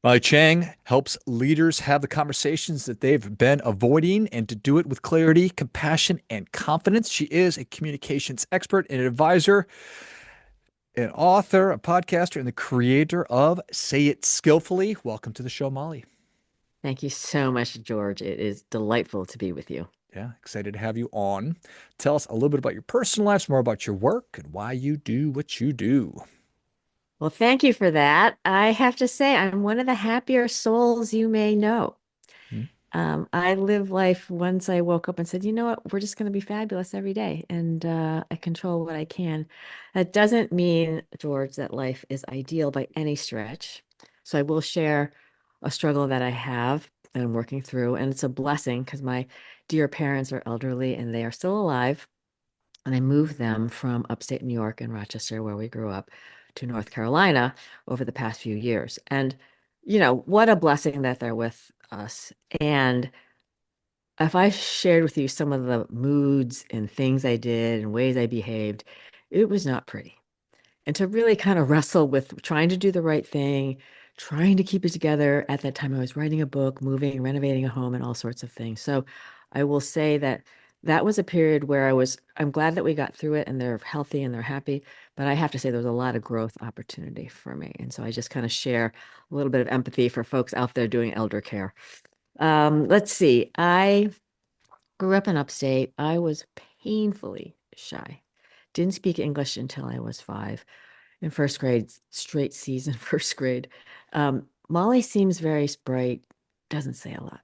Molly Tschang helps leaders have the conversations that they've been avoiding and to do it with clarity, compassion, and confidence. She is a communications expert and advisor, an author, a podcaster, and the creator of Say It Skillfully. Welcome to the show, Molly. Thank you so much, George. It is delightful to be with you. Yeah, excited to have you on. Tell us a little bit about your personal life, some more about your work, and why you do what you do. Well, thank you for that. I have to say, I'm one of the happier souls you may know. Hmm. I live life once I woke up and said, you know what, we're just going to be fabulous every day. And I control what I can. That doesn't mean, George, that life is ideal by any stretch. So I will share a struggle that I have that I'm working through. And it's a blessing because my dear parents are elderly and they are still alive. And I moved them from upstate New York and Rochester, where we grew up, to North Carolina over the past few years. And, what a blessing that they're with us. And if I shared with you some of the moods and things I did and ways I behaved, it was not pretty. And to really kind of wrestle with trying to do the right thing, trying to keep it together. At that time, I was writing a book, moving, renovating a home, and all sorts of things. So I will say that that was a period where I'm glad that we got through it and they're healthy and they're happy. But I have to say there was a lot of growth opportunity for me. And so I just kind of share a little bit of empathy for folks out there doing elder care. Let's see. I grew up in upstate. I was painfully shy. Didn't speak English until I was 5 in first grade, straight C's in first grade. Molly seems very bright, doesn't say a lot.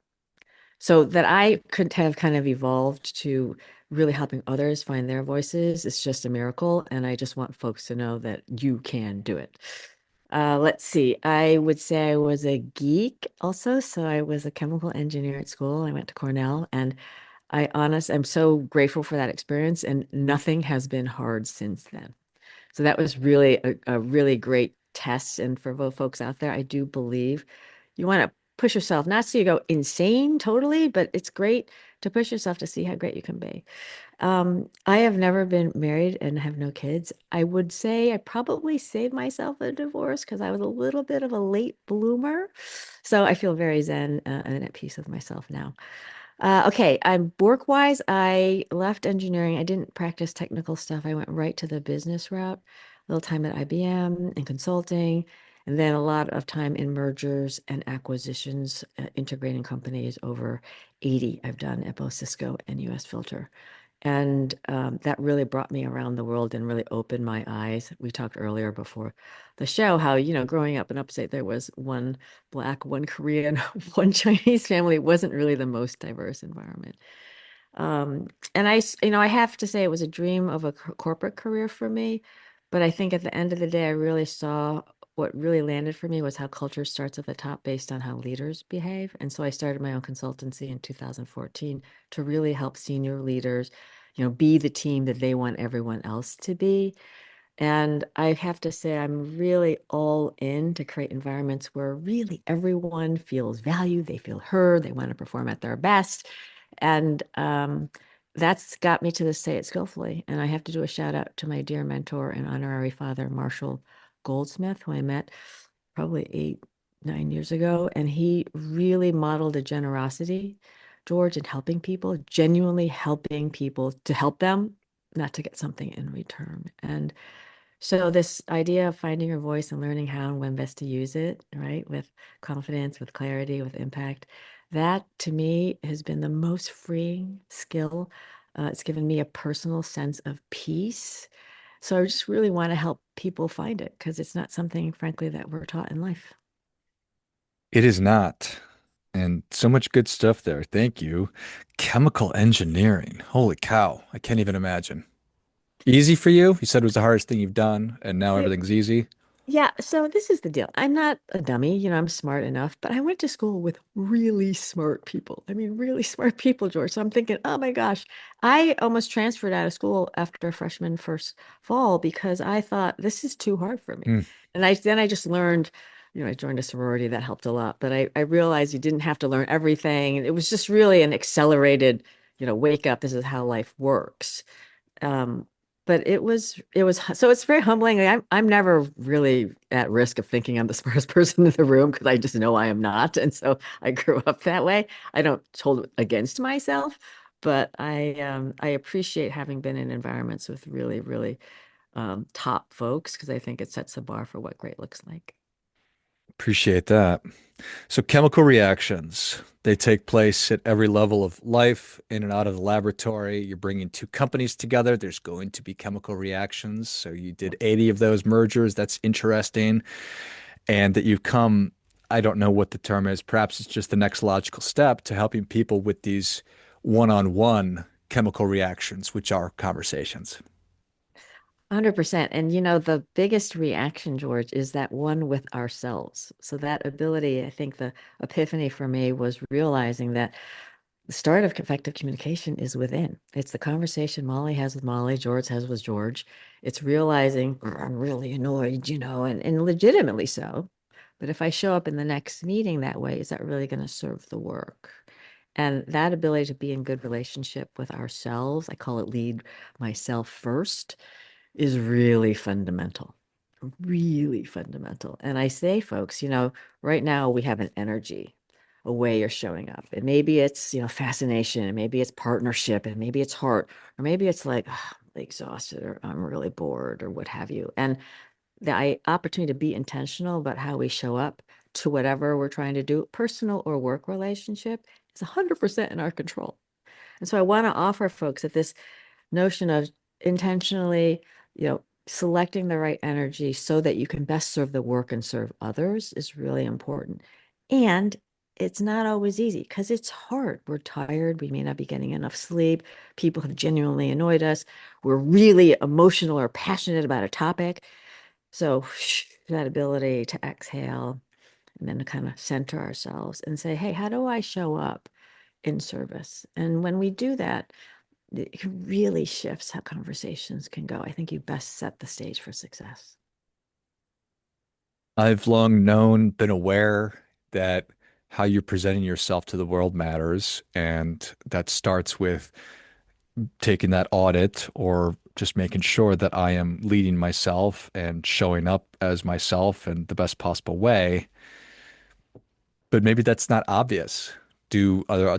So that I could have kind of evolved to really helping others find their voices is just a miracle. And I just want folks to know that you can do it. Let's see. I would say I was a geek also. So I was a chemical engineer at school. I went to Cornell and I'm so grateful for that experience. And nothing has been hard since then. So that was really a really great test. And for both folks out there, I do believe you want to push yourself, not so you go insane totally, but it's great to push yourself to see how great you can be. I have never been married and have no kids. I would say I probably saved myself a divorce because I was a little bit of a late bloomer. So I feel very zen and at peace with myself now. Okay, I'm work-wise, I left engineering. I didn't practice technical stuff. I went right to the business route. A little time at IBM and consulting, and then a lot of time in mergers and acquisitions, integrating companies over 80 I've done at both Cisco and US Filter. And that really brought me around the world and really opened my eyes. We talked earlier before the show how, growing up in upstate, there was one Black, one Korean, one Chinese family. It wasn't really the most diverse environment. And I have to say it was a dream of a corporate career for me. But I think at the end of the day, I really saw what really landed for me was how culture starts at the top based on how leaders behave. And so I started my own consultancy in 2014 to really help senior leaders, be the team that they want everyone else to be. And I have to say, I'm really all in to create environments where really everyone feels valued, they feel heard, they want to perform at their best. And that's got me to the Say It Skillfully. And I have to do a shout out to my dear mentor and honorary father, Marshall Goldsmith, who I met probably 8, 9 years ago. And he really modeled a generosity, George, in helping people, genuinely helping people to help them, not to get something in return. And so this idea of finding your voice and learning how and when best to use it, right, with confidence, with clarity, with impact, that to me has been the most freeing skill. It's given me a personal sense of peace. So I just really want to help people find it because it's not something, frankly, that we're taught in life. It is not. And so much good stuff there. Thank you. Chemical engineering. Holy cow. I can't even imagine. Easy for you? You said it was the hardest thing you've done, and now everything's easy. Yeah, so this is the deal. I'm not a dummy, I'm smart enough, but I went to school with really smart people. I mean, really smart people, George. So I'm thinking, oh my gosh, I almost transferred out of school after freshman first fall because I thought this is too hard for me. Mm. And I just learned, I joined a sorority that helped a lot, but I realized you didn't have to learn everything. It was just really an accelerated, wake up, this is how life works. Um, But so it's very humbling. I'm never really at risk of thinking I'm the smartest person in the room because I just know I am not. And so I grew up that way. I don't hold it against myself, but I appreciate having been in environments with really, really top folks because I think it sets the bar for what great looks like. Appreciate that. So chemical reactions, they take place at every level of life, in and out of the laboratory. You're bringing two companies together. There's going to be chemical reactions. So you did 80 of those mergers. That's interesting. And that you've come, I don't know what the term is. Perhaps it's just the next logical step to helping people with these one-on-one chemical reactions, which are conversations. 100%. And the biggest reaction, George, is that one with ourselves. So that ability, I think the epiphany for me was realizing that the start of effective communication is within. It's the conversation Molly has with Molly, George has with George. It's realizing I'm really annoyed, and legitimately so. But if I show up in the next meeting that way, is that really going to serve the work? And that ability to be in good relationship with ourselves, I call it lead myself first, is really fundamental. Really fundamental. And I say, folks, right now we have an energy, a way you're showing up. And maybe it's, fascination, and maybe it's partnership, and maybe it's heart, or maybe it's like, "Ah, I'm really exhausted, or I'm really bored, or what have you." And the opportunity to be intentional about how we show up to whatever we're trying to do, personal or work relationship, is 100% in our control. And so I want to offer folks that this notion of intentionally, selecting the right energy so that you can best serve the work and serve others is really important. And it's not always easy because it's hard. We're tired. We may not be getting enough sleep. People have genuinely annoyed us. We're really emotional or passionate about a topic. So that ability to exhale and then to kind of center ourselves and say, hey, how do I show up in service? And when we do that, it really shifts how conversations can go. I think you best set the stage for success. I've long known, been aware that how you're presenting yourself to the world matters. And that starts with taking that audit or just making sure that I am leading myself and showing up as myself in the best possible way. But maybe that's not obvious. Do a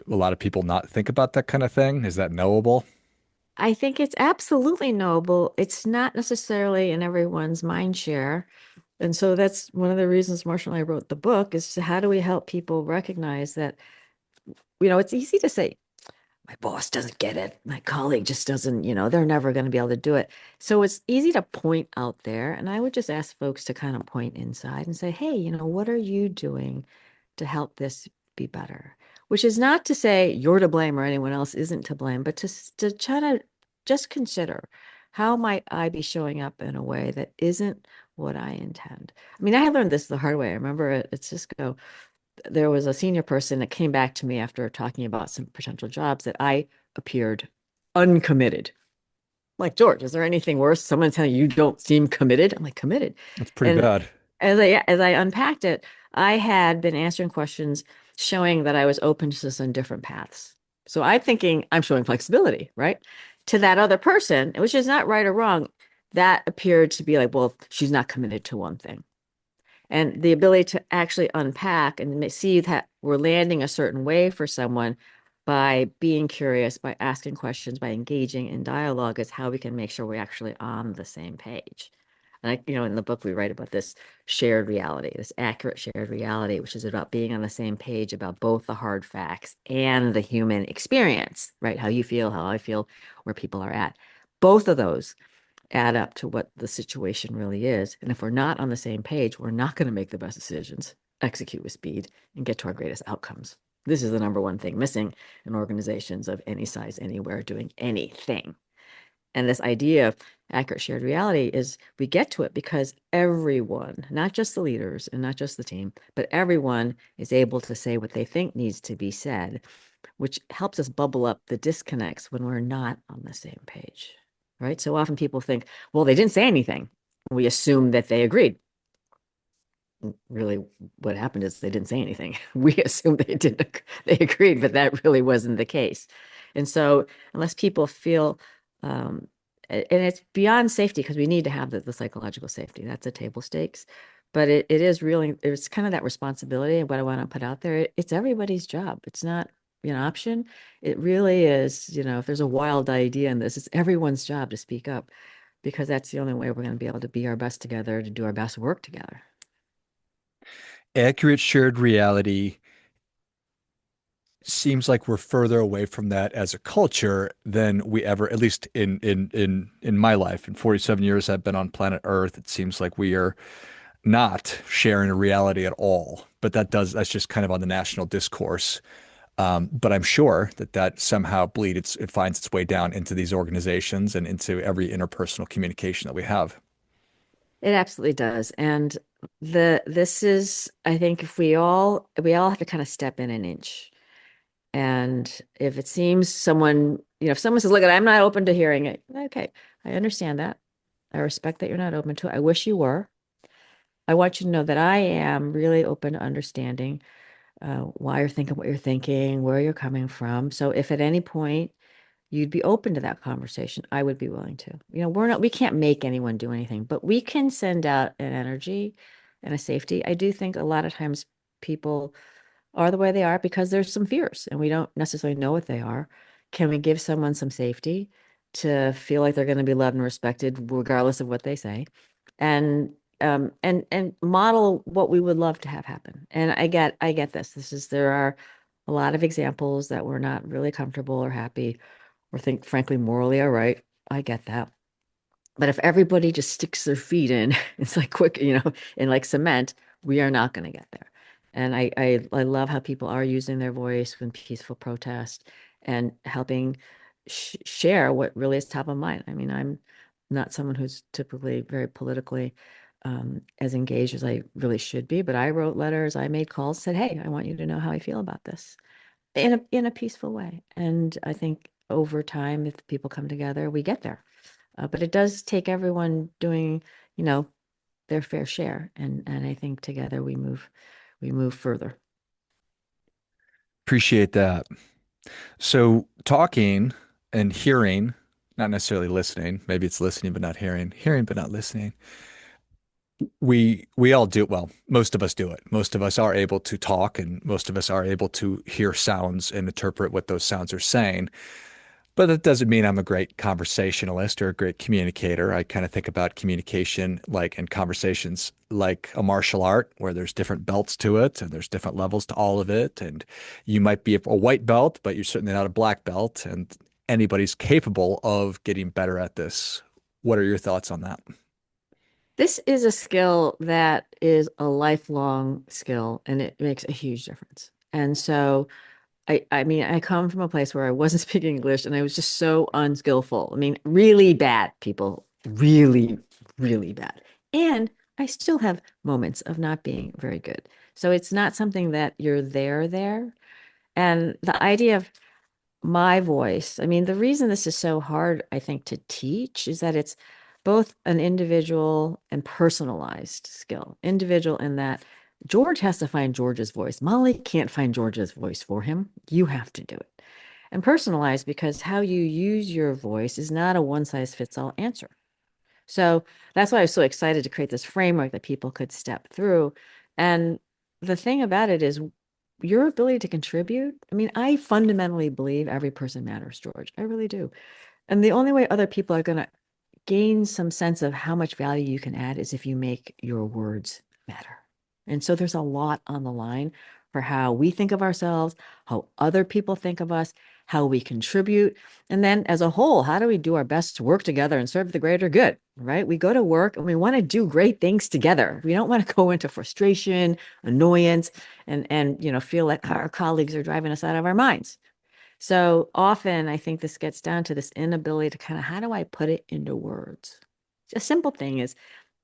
lot of people not think about that kind of thing? Is that knowable? I think it's absolutely noble. It's not necessarily in everyone's mind share. And so that's one of the reasons Marshall and I wrote the book is how do we help people recognize that, it's easy to say, my boss doesn't get it. My colleague just doesn't, they're never going to be able to do it. So it's easy to point out there. And I would just ask folks to kind of point inside and say, hey, what are you doing to help this be better? Which is not to say you're to blame or anyone else isn't to blame, but to try to just consider how might I be showing up in a way that isn't what I intend. I mean, I learned this the hard way. I remember at Cisco, there was a senior person that came back to me after talking about some potential jobs that I appeared uncommitted. Like, George, is there anything worse? Someone telling you don't seem committed? I'm like, committed. That's pretty And bad. as I unpacked it, I had been answering questions showing that I was open to some different paths. So I'm thinking I'm showing flexibility, right? To that other person, which is not right or wrong, that appeared to be like, well, she's not committed to one thing. And the ability to actually unpack and see that we're landing a certain way for someone by being curious, by asking questions, by engaging in dialogue is how we can make sure we're actually on the same page. And in the book we write about this shared reality, this accurate shared reality, which is about being on the same page about both the hard facts and the human experience, right? How you feel, how I feel, where people are at. Both of those add up to what the situation really is. And if we're not on the same page, we're not going to make the best decisions, execute with speed, and get to our greatest outcomes. This is the number one thing missing in organizations of any size, anywhere, doing anything. And this idea of accurate shared reality is we get to it because everyone, not just the leaders and not just the team, but everyone is able to say what they think needs to be said, which helps us bubble up the disconnects when we're not on the same page, right? So often people think, well, they didn't say anything. We assume that they agreed. Really, what happened is they didn't say anything. We assumed they agreed, but that really wasn't the case. And so unless people feel um, And it's beyond safety because we need to have the psychological safety. That's a table stakes. But it is really, it's kind of that responsibility and what I want to put out there. It's everybody's job. It's not an option. It really is, if there's a wild idea in this, it's everyone's job to speak up because that's the only way we're going to be able to be our best together, to do our best work together. Accurate shared reality seems like we're further away from that as a culture than we ever, at least in my life. In 47 years I've been on planet Earth, it seems like we are not sharing a reality at all. But that's just kind of on the national discourse. But I'm sure that somehow it finds its way down into these organizations and into every interpersonal communication that we have. It absolutely does. And this is, I think if we all have to kind of step in an inch. And if it seems if someone says, look, I'm not open to hearing it. Okay, I understand that. I respect that you're not open to it. I wish you were. I want you to know that I am really open to understanding why you're thinking what you're thinking, where you're coming from. So if at any point you'd be open to that conversation, I would be willing to. We can't make anyone do anything, but we can send out an energy and a safety. I do think a lot of times people are the way they are because there's some fears and we don't necessarily know what they are. Can we give someone some safety to feel like they're going to be loved and respected regardless of what they say? And and model what we would love to have happen. And I get this. There are a lot of examples that we're not really comfortable or happy or think frankly morally are right. I get that. But if everybody just sticks their feet in, it's like quick, in like cement, we are not going to get there. And I love how people are using their voice in peaceful protest and helping share what really is top of mind. I mean, I'm not someone who's typically very politically as engaged as I really should be, but I wrote letters, I made calls, said, "Hey, I want you to know how I feel about this," in a peaceful way. And I think over time, if people come together, we get there. But it does take everyone doing, you know, their fair share, and I think together we move further. Appreciate that. So talking and hearing, not necessarily listening, maybe it's listening but not hearing, hearing but not listening. We all do well. Most of us do it. Most of us are able to talk and most of us are able to hear sounds and interpret what those sounds are saying. But that doesn't mean I'm a great conversationalist or a great communicator. I kind of think about communication like and conversations like a martial art where there's different belts to it and there's different levels to all of it. And you might be a white belt, but you're certainly not a black belt. And anybody's capable of getting better at this. What are your thoughts on that? This is a skill that is a lifelong skill, and it makes a huge difference. And so I mean, I come from a place where I wasn't speaking English and I was just so unskillful. I mean, really bad, people, really, really bad. And I still have moments of not being very good. So it's not something that you're there. And the idea of my voice, I mean, the reason this is so hard, I think, to teach is that it's both an individual and personalized skill. Individual in that George has to find George's voice. Molly can't find George's voice for him. You have to do it. And personalized because how you use your voice is not a one size fits all answer. So that's why I was so excited to create this framework that people could step through. And the thing about it is your ability to contribute. I mean, I fundamentally believe every person matters, George. I really do. And the only way other people are going to gain some sense of how much value you can add is if you make your words matter. And so there's a lot on the line for how we think of ourselves, how other people think of us, how we contribute. And then as a whole, how do we do our best to work together and serve the greater good, right? We go to work and we want to do great things together. We don't want to go into frustration, annoyance, and feel like our colleagues are driving us out of our minds. So often I think this gets down to this inability to kind of how do I put it into words? A simple thing is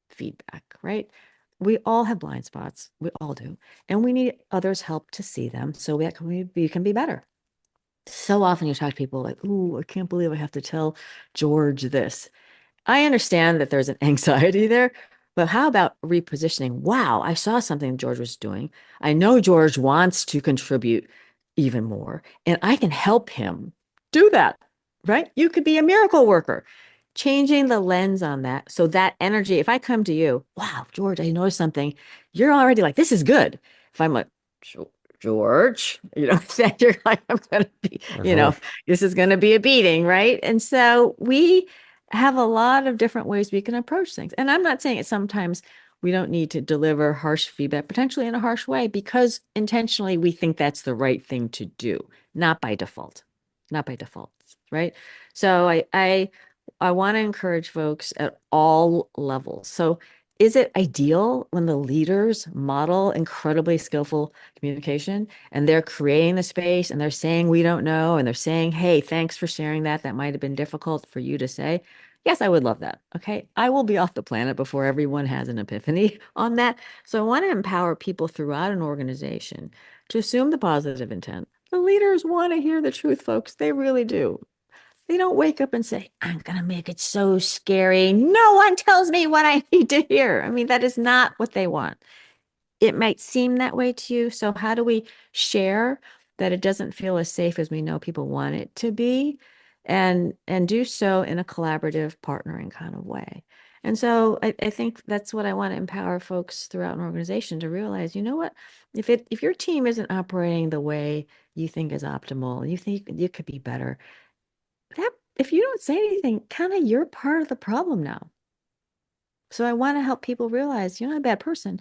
feedback, right? We all have blind spots. We all do. And we need others' help to see them so that we can be better. So often you talk to people like, "Ooh, I can't believe I have to tell George this." I understand that there's an anxiety there, but how about repositioning? Wow, I saw something George was doing. I know George wants to contribute even more, and I can help him do that, right? You could be a miracle worker. changing the lens on that. So that energy, if I come to you, wow, George, I noticed something, you're already like, this is good. If I'm like, George, then you're like, I'm gonna be, Uh-huh. this is gonna be a beating, right? And so we have a lot of different ways we can approach things. And I'm not saying it sometimes we don't need to deliver harsh feedback, potentially in a harsh way, because intentionally we think that's the right thing to do, not by default, not by default, right? So I want to encourage folks at all levels. So is it ideal when the leaders model incredibly skillful communication and they're creating the space and they're saying we don't know and they're saying, hey, thanks for sharing that. That might have been difficult for you to say. Yes, I would love that. Okay. I will be off the planet before everyone has an epiphany on that. So I want to empower people throughout an organization to assume the positive intent. The leaders want to hear the truth, folks. They really do. They don't wake up and say, I'm going to make it so scary. No one tells me what I need to hear. I mean, that is not what they want. It might seem that way to you. So, how do we share that it doesn't feel as safe as we know people want it to be and do so in a collaborative, partnering kind of way? And so I think that's what I want to empower folks throughout an organization to realize, you know what? If your team isn't operating the way you think is optimal, you think you could be better, that if you don't say anything, kind of you're part of the problem now. So I want to help people realize you're not a bad person.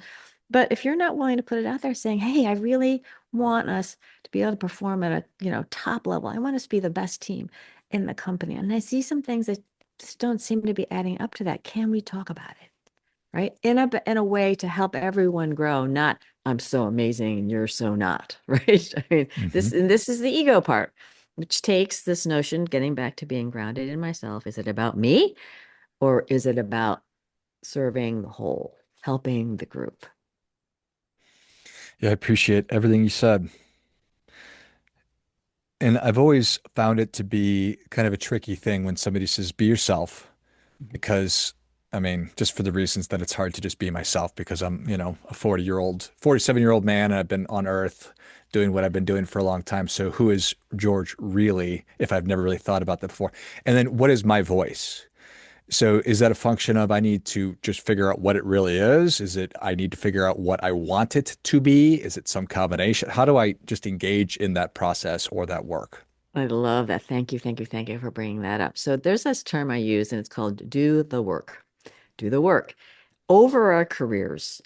But if you're not willing to put it out there saying, hey, I really want us to be able to perform at a, top level. I want us to be the best team in the company. And I see some things that just don't seem to be adding up to that. Can we talk about it? Right? In a way to help everyone grow, not I'm so amazing and you're so not, right? I mean, Hmm. this is the ego part, which takes this notion, getting back to being grounded in myself. Is it about me or is it about serving the whole, helping the group? Yeah, I appreciate everything you said. And I've always found it to be kind of a tricky thing when somebody says, be yourself, Mhm. because I mean, just for the reasons that it's hard to just be myself because I'm, a 40-year-old, 47-year-old man, and I've been on earth doing what I've been doing for a long time. So who is George really, if I've never really thought about that before? And then what is my voice? So is that a function of I need to just figure out what it really is? Is it I need to figure out what I want it to be? Is it some combination? How do I just engage in that process or that work? I love that. Thank you, thank you, thank you for bringing that up. So there's this term I use, and it's called do the work. Do the work. Over our careers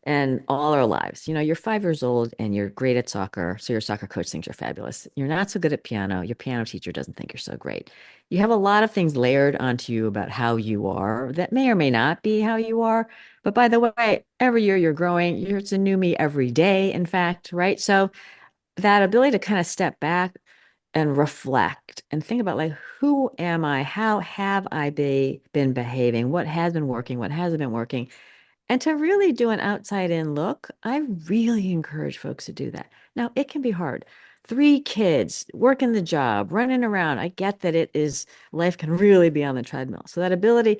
and all our lives. You're 5 years old and you're great at soccer. So your soccer coach thinks you're fabulous. You're not so good at piano. Your piano teacher doesn't think you're so great. You have a lot of things layered onto you about how you are that may or may not be how you are. But by the way, every year you're growing. It's a new me every day, in fact, right? So that ability to kind of step back and reflect and think about like who am I? How have I been behaving? What has been working? What hasn't been working? And to really do an outside in look, I really encourage folks to do that. Now, it can be hard. 3 kids, working the job, running around. I get that it is life can really be on the treadmill. So that ability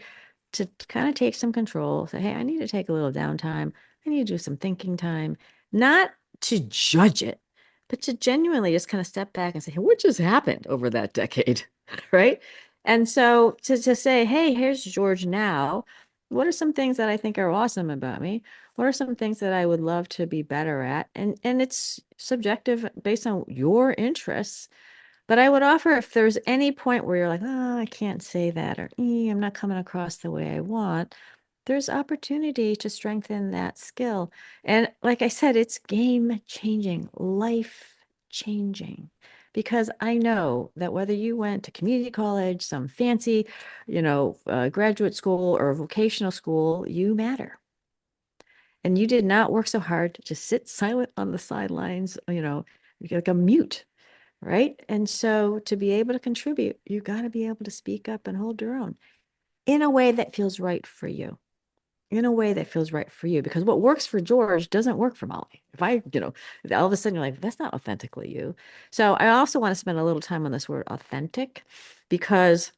to kind of take some control, say, hey, I need to take a little downtime. I need to do some thinking time, not to judge it, but to genuinely just kind of step back and say, hey, what just happened over that decade? Right. And so to say, hey, here's George now. What are some things that I think are awesome about me? What are some things that I would love to be better at? And it's subjective based on your interests. But I would offer if there's any point where you're like, oh, I can't say that, or I'm not coming across the way I want, there's opportunity to strengthen that skill. And like I said, it's game changing, life changing. Because I know that whether you went to community college, some fancy, graduate school or vocational school, you matter. And you did not work so hard to just sit silent on the sidelines, like a mute, right? And so to be able to contribute, you got to be able to speak up and hold your own in a way that feels right for you. In a way that feels right for you, because what works for George doesn't work for Molly. If I, all of a sudden you're like, that's not authentically you. So I also want to spend a little time on this word authentic because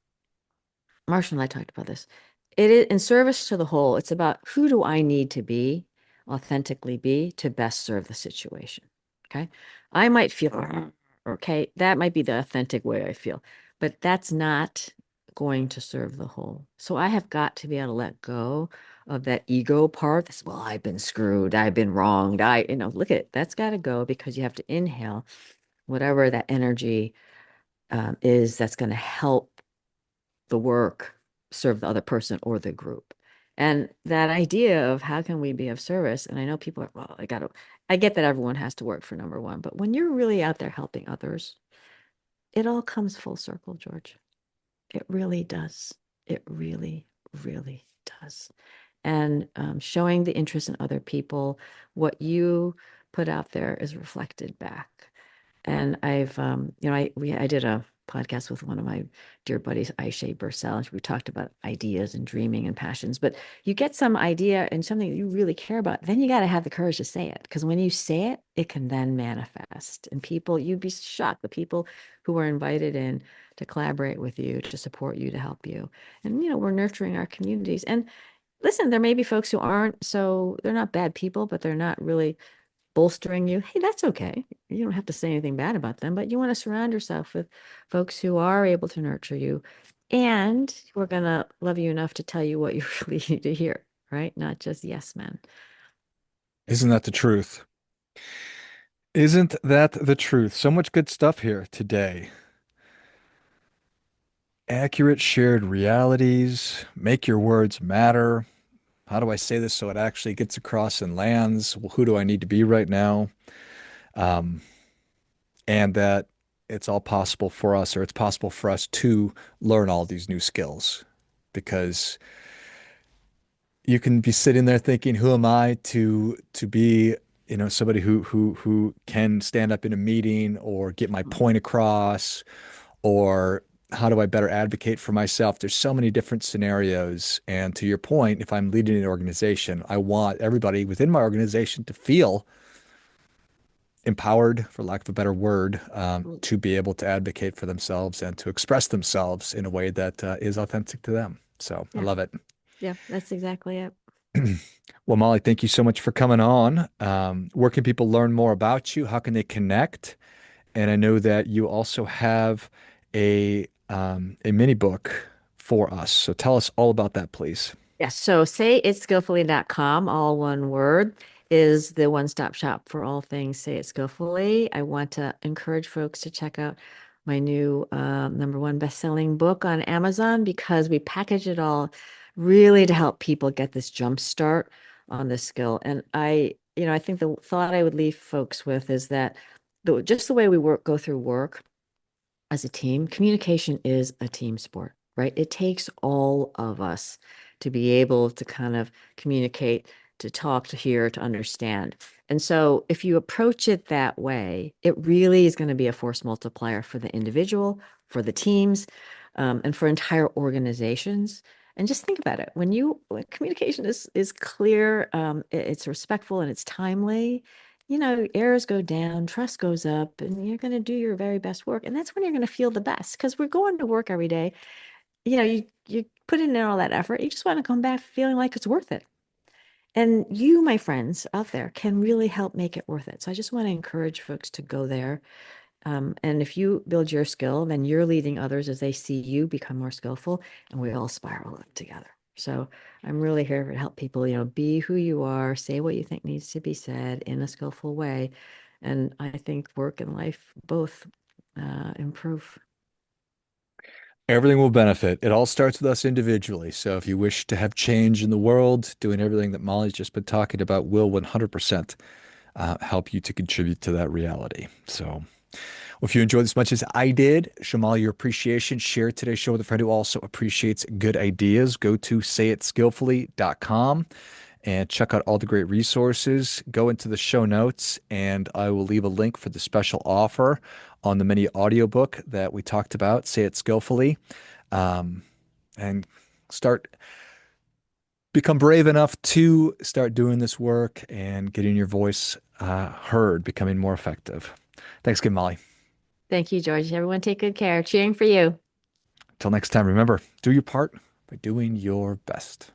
Marshall and I talked about this. It is in service to the whole. It's about who do I need to be, authentically be to best serve the situation. Okay. I might feel, okay, that might be the authentic way I feel, but that's not going to serve the whole. So I have got to be able to let go of that ego part. That's, well, I've been screwed, I've been wronged. Look at it. That's got to go because you have to inhale whatever that energy is that's going to help the work serve the other person or the group. And that idea of how can we be of service? And I know people are, well, I get that everyone has to work for number one, but when you're really out there helping others, it all comes full circle, George. It really does. It really, really does. And showing the interest in other people, what you put out there is reflected back. And I did a podcast with one of my dear buddies, Aisha Bursell, and we talked about ideas and dreaming and passions. But you get some idea and something that you really care about, then you got to have the courage to say it. Because when you say it, it can then manifest. And people, you'd be shocked, the people who are invited in to collaborate with you, to support you, to help you. And, we're nurturing our communities. And listen, there may be folks who aren't, so they're not bad people, but they're not really bolstering you. Hey, that's okay. You don't have to say anything bad about them, but you want to surround yourself with folks who are able to nurture you and we're going to love you enough to tell you what you really need to hear, right? Not just yes men. Isn't that the truth? Isn't that the truth? So much good stuff here today. Accurate shared realities, make your words matter. How do I say this so it actually gets across and lands? Well, who do I need to be right now? Um, and that it's all possible for us, or it's possible for us to learn all these new skills because you can be sitting there thinking, who am I to be, somebody who can stand up in a meeting or get my point across, or how do I better advocate for myself? There's so many different scenarios. And to your point, if I'm leading an organization, I want everybody within my organization to feel empowered, for lack of a better word, to be able to advocate for themselves and to express themselves in a way that is authentic to them. So I Yeah. love it. Yeah, that's exactly it. Well, Molly, thank you so much for coming on. Where can people learn more about you? How can they connect? And I know that you also have a mini book for us. So tell us all about that, please. Yes. So sayitskillfully.com, all one word, is the one-stop shop for all things Say It Skillfully. I want to encourage folks to check out my new number one best-selling book on Amazon because we package it all really to help people get this jump start on this skill. And I think the thought I would leave folks with is that just the way we go through work as a team, communication is a team sport, right? It takes all of us to be able to kind of communicate, to talk, to hear, to understand. And so if you approach it that way, it really is going to be a force multiplier for the individual, for the teams, and for entire organizations. And just think about it. When communication is clear, it's respectful and it's timely, errors go down, trust goes up, and you're going to do your very best work. And that's when you're going to feel the best because we're going to work every day. You put in all that effort. You just want to come back feeling like it's worth it. And you, my friends out there, can really help make it worth it. So I just want to encourage folks to go there. And if you build your skill, then you're leading others as they see you become more skillful, and we all spiral up together. So I'm really here to help people, be who you are, say what you think needs to be said in a skillful way. And I think work and life both improve. Everything will benefit. It all starts with us individually. So if you wish to have change in the world, doing everything that Molly's just been talking about will 100% help you to contribute to that reality. So, well, if you enjoyed as much as I did, show Molly your appreciation. Share today's show with a friend who also appreciates good ideas. Go to sayitskillfully.com and check out all the great resources. Go into the show notes, and I will leave a link for the special offer on the mini audiobook that we talked about, Say It Skillfully, um, and start become brave enough to start doing this work and getting your voice heard, becoming more effective. Thanks again, Molly. Thank you, George. Everyone take good care. Cheering for you. Until next time, remember, do your part by doing your best.